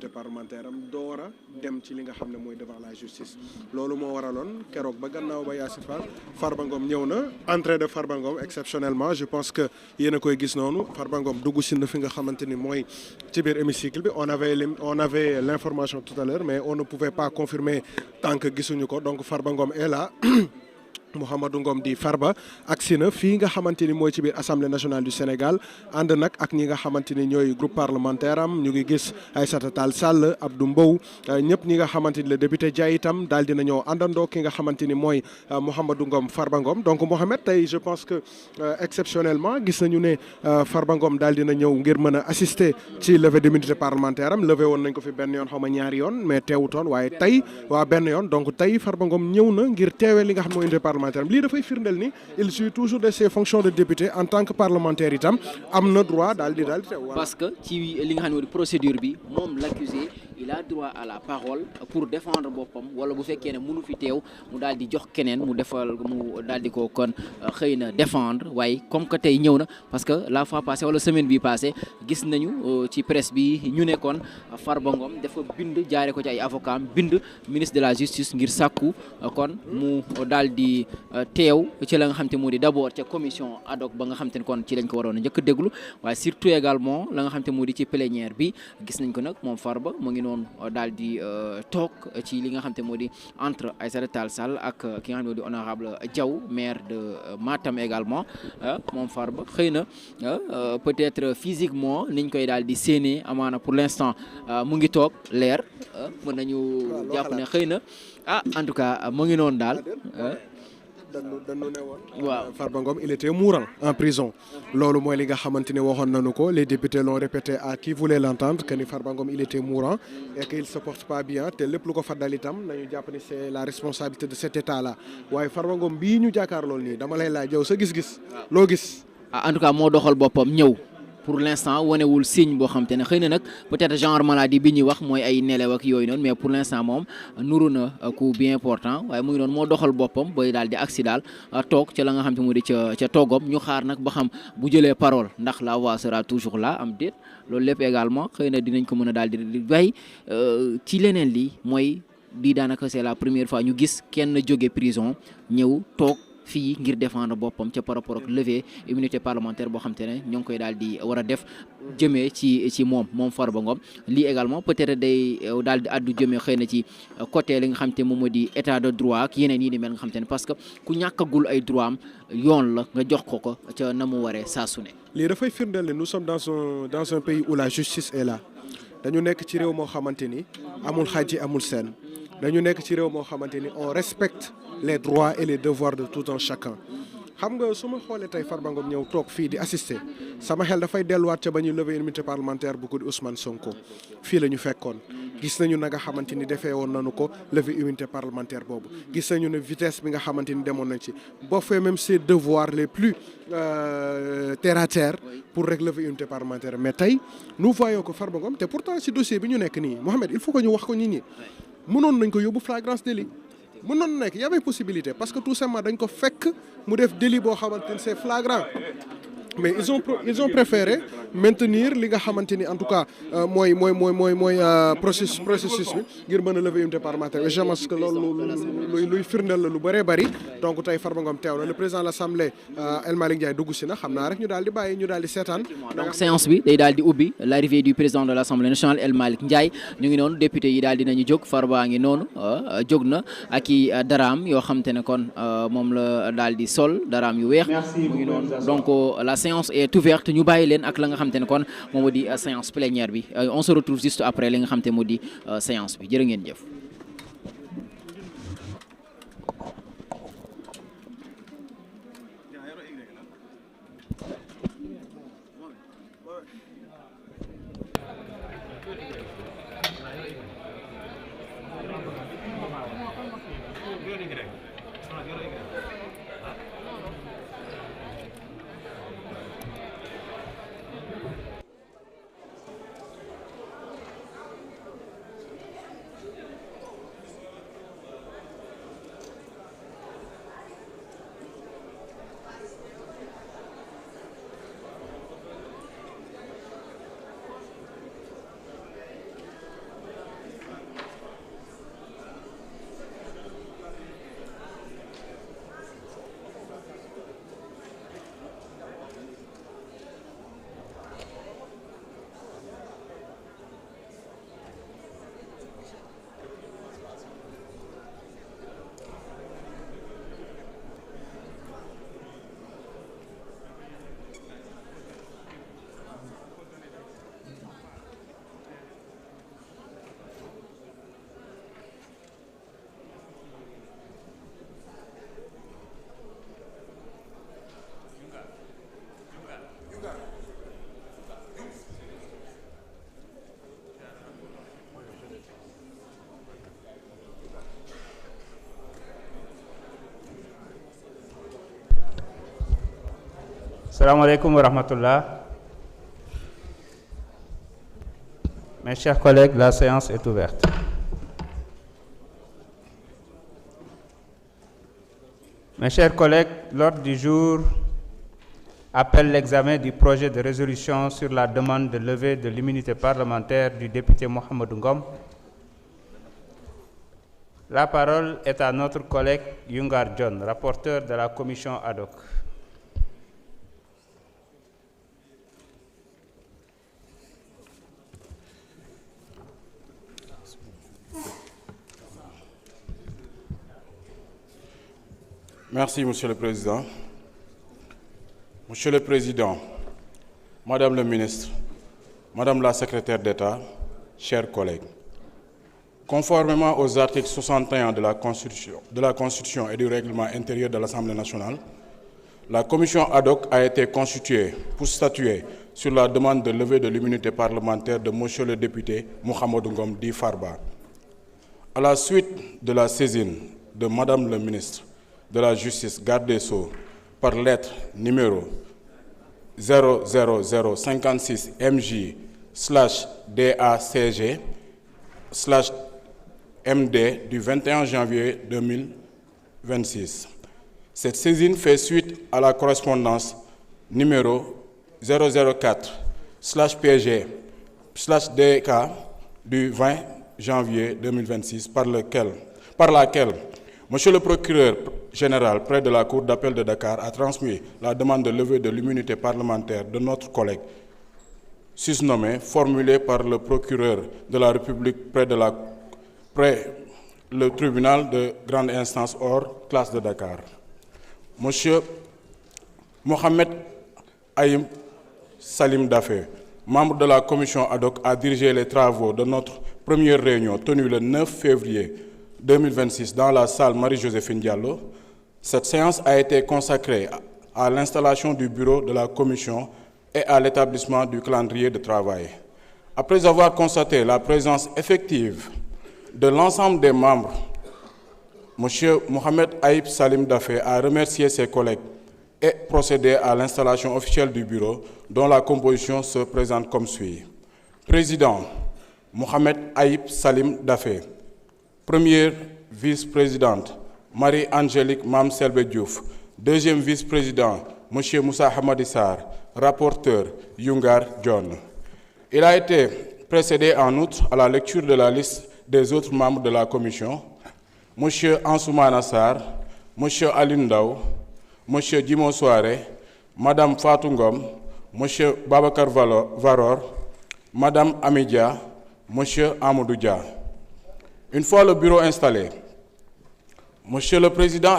immunité parlementaire am door a dem ci li nga xam ne mooy devant la justice loolu moo waraloon keroog ba gannaaw ba Yassine Fall Farba Ngom ñëw na entrée de Farba Ngom exceptionnellement je pense que yéen a koy gis noonu Farba Ngom dugg si na fi nga xamante ni mooy ci biir hémicycle bi on avait l'information tout à l'heure mais on ne pouvait pas confirmer tant que gisuñu ko donc Farba Ngom est là Mouhamadou Ngom di Farba agsi na fii nga xamante ni mooy ci biir assemblée nationale du Sénégal ànd nag ak ñi nga xamante ni ñooy groupe parlementaire am ñu ngi gis Aïssata Tall Sall Abdou Mbow ñëpp ñi nga xamante ni le député Dia itam daal dina ñëw àndandoo ki nga xamante ni mooy Mouhamadou Ngom Farba Ngom donc Mohamed tey je pense que exceptionnellement gis nañu ne Farba Ngom daal dina ñëw ngir mën a assister ci levée d'immunité parlementaire am levé woon nañ ko fi benn yoon xaw ma ñaari yoon mais teewutoon waaye tey waa benn yoon donc tey Farba Ngom ñëw na ngir teewee li nga xam mooy lii dafay firndeel ni il suit toujours de ses fonctions de député en tant que parlementaire itam am na droit daal di teew. parce que ci li nga xam ne procédure bi moom l'accusé il a droit à la parole pour défendre boppam wala bu fekkee ne mënu fi teew mu daal di jox keneen mu daal di ko kon xëy na défendre waaye comme que tey ñëw na parce que la fois passée wala semaine bi passée gis nañu ci presse bi ñu nekkoon Farba Ngom dafa bind jaare ko ci ay avocat bind ministre de la justice ngir sàkku kon mu daal di teew ci la nga xam te moo di d'abord ca commission ad hoc ba nga xam te ne kon ci lañ ko waroon a njëkk a déglu waaye surtout également la nga xam te moo di ci plénière bi gis nañ ko nag moom Farba mu ngi noonu daal di toog ci li nga xam te moo di entre Aïssata Tall Sall ak ki nga xam ne moo di honorable Diaw maire de Matam également moom Farba xëy na peut-être physiquement niñ koy daal di séenee amaana pour l'instant mu ngi toog leer mën nañu jàpp ne xëy na en tout cas mu ngi noonu daal dañu ne woon waaw Farba Ngom il était mourant en prison loolu mooy li nga xamante ne waxoon nañu ko les députés l'ont répété à qui voulait l'entendre que ni Farba Ngom il était mourant et qu'il se porte pas bien te lépp lu ko fa dal itam nañu jàpp ni c'est la responsabilité de cet état là waaye Farba Ngom bii ñu jàkkaar loolu nii dama lay laaj yow sa gis-gis loo gis en tout cas moo doxal boppam ñëw pour l'instant wanewul signe boo xam te ne xëy na nag peut-être genre maladie bi ñuy wax mooy ay nelew ak yooyu noonu mais pour l'instant moom nuru na coup bien important waaye mu ngi noonu moo doxal boppam bay daal di agsi daal toog ca la nga xam te mu di ca toogam ñu xaar nag ba xam bu jëlee parole ndax la voix sera toujours là am déet loolu lépp également xëy na dinañ ko mën a daal di bay ci leneen li mooy di daanaka c'est la première fois ñu gis kenn jóge prison ñëw toog fii ngir défendre boppam ca par rapport ak levée immunité parlementaire boo xam te ne ñoo ngi koy daal di war a def jëmee ci moom Farba Ngom lii également peut-être day daal di addu jëmee xëy na ci côté li nga xam te moom moo di état de droit ak yeneen yi ni mel nga xam te ne parce que ku ñàkkagul ay droit am yoon la nga jox ko ca na mu waree saa su ne. lii dafay firndeel ne nous sommes dans un pays où la justice est là dañu nekk ci réew moo xamante ni amul xàjji amul seen dañu nekk ci réew moo xamante ni on respecte les droits et les devoirs de tout un chacun xam nga su ma xoolee tey Farba Ngom ñëw toog fii di assister sama xel dafay delluwaat ca ba ñuy lever immunité parlementaire bu ko di Ousmane Sonko fii la ñu fekkoon gis nañu na nga xamante ni defee woon nañu ko lever immunité parlementaire boobu gis nañu ne vitesse bi nga xamante ni demoon nañ ci boo fee même ses devoirs les plus terre à terre pour rek lever immunité parlementaire mais tey nous voyons que Farba Ngom te pourtant ci dossier bi ñu nekk nii Mohamed il faut que ñu wax ko nit ñi mënoon nañ ko yóbbu flagrance délit mënoon nekk y avait possibilité parce que tout simplement dañ ko fekk mu def délit boo xamante ni c'est flagrant mais ils ont préféré maintenir li nga xamante ni en tout cas mooy processus bi ngir mën a lever immunité parlementaire et je pense que loolu luy firndeel la lu bëree bëri donc tey Farba Ngom teew na le président de l'Assemblée El Malick Ndiaye dugg si na xam naa rek ñu daal di bàyyi ñu daal di seetaan. donc séance bi day daal di ubbi l'arrivée du président de l'Assemblée nationale El Malick Ndiaye ñu ngi noonu député yi daal dinañu jóg Farba ngi noonu jóg na ak i daraam yoo xam te ne kon moom la daal di sol daraam yu weex mu ngi noonu donc la séance est ouverte ñu bàyyi leen ak la nga xam te ne kon moom moo di séance plénière bi on se retrouve juste après li nga xam te moo di séance bi jërë ngeen jëf. Assalamu alaikum wa rahmatullah. Mes chers collègues, la séance est ouverte. Mes chers collègues, l'ordre du jour appelle l'examen du projet de résolution sur la demande de levée de l'immunité parlementaire du député Mohamed Ngom. La parole est à notre collègue Yungar John, rapporteur de la commission ad hoc. Merci, Monsieur le Président. Monsieur le Président, Madame le Ministre, Madame la Secrétaire d'État, chers collègues, conformément aux articles 61 de la Constitution et du règlement intérieur de l'Assemblée nationale, la commission ad hoc a été constituée pour statuer sur la demande de levée de l'immunité parlementaire de Monsieur le député Mohamed Ngom dit Farba. À la suite de la saisine de Madame le Ministre de la Justice, garde des Sceaux, par lettre numéro 00056 MJ/DACG/MD du 21 janvier 2026. Cette saisine fait suite à la correspondance numéro 004/PG/DK du 20 janvier 2026 par laquelle Monsieur le procureur général près de la Cour d'appel de Dakar a transmis la demande de levée de l'immunité parlementaire de notre collègue susnommé, formulée par le procureur de la République près le tribunal de grande instance hors classe de Dakar. Monsieur Mohamed Aïm Salim Dafé, membre de la commission ad hoc, a dirigé les travaux de notre première réunion tenue le 9 février 2026 dans la salle Marie-Joséphine Diallo. Cette séance a été consacrée à l'installation du bureau de la commission et à l'établissement du calendrier de travail. Après avoir constaté la présence effective de l'ensemble des membres, M. Mohamed Aïb Salim Dafé a remercié ses collègues et procédé à l'installation officielle du bureau dont la composition se présente comme suit. Président, Mohamed Aïb Salim Dafé. Première vice-présidente, Marie-Angélique Mam Selbe Diouf. Deuxième vice-président, M. Moussa Hamadissar. Rapporteur, Yungar John. Il a été précédé en outre à la lecture de la liste des autres membres de la commission, M. Ansoumana Nassar, M. Alindaou, M. Dimo Soare, Mme Fatou Ngom, M. Babakar Varor, Mme Amidia, M. Amadou Dia. Une fois le bureau installé, Monsieur le Président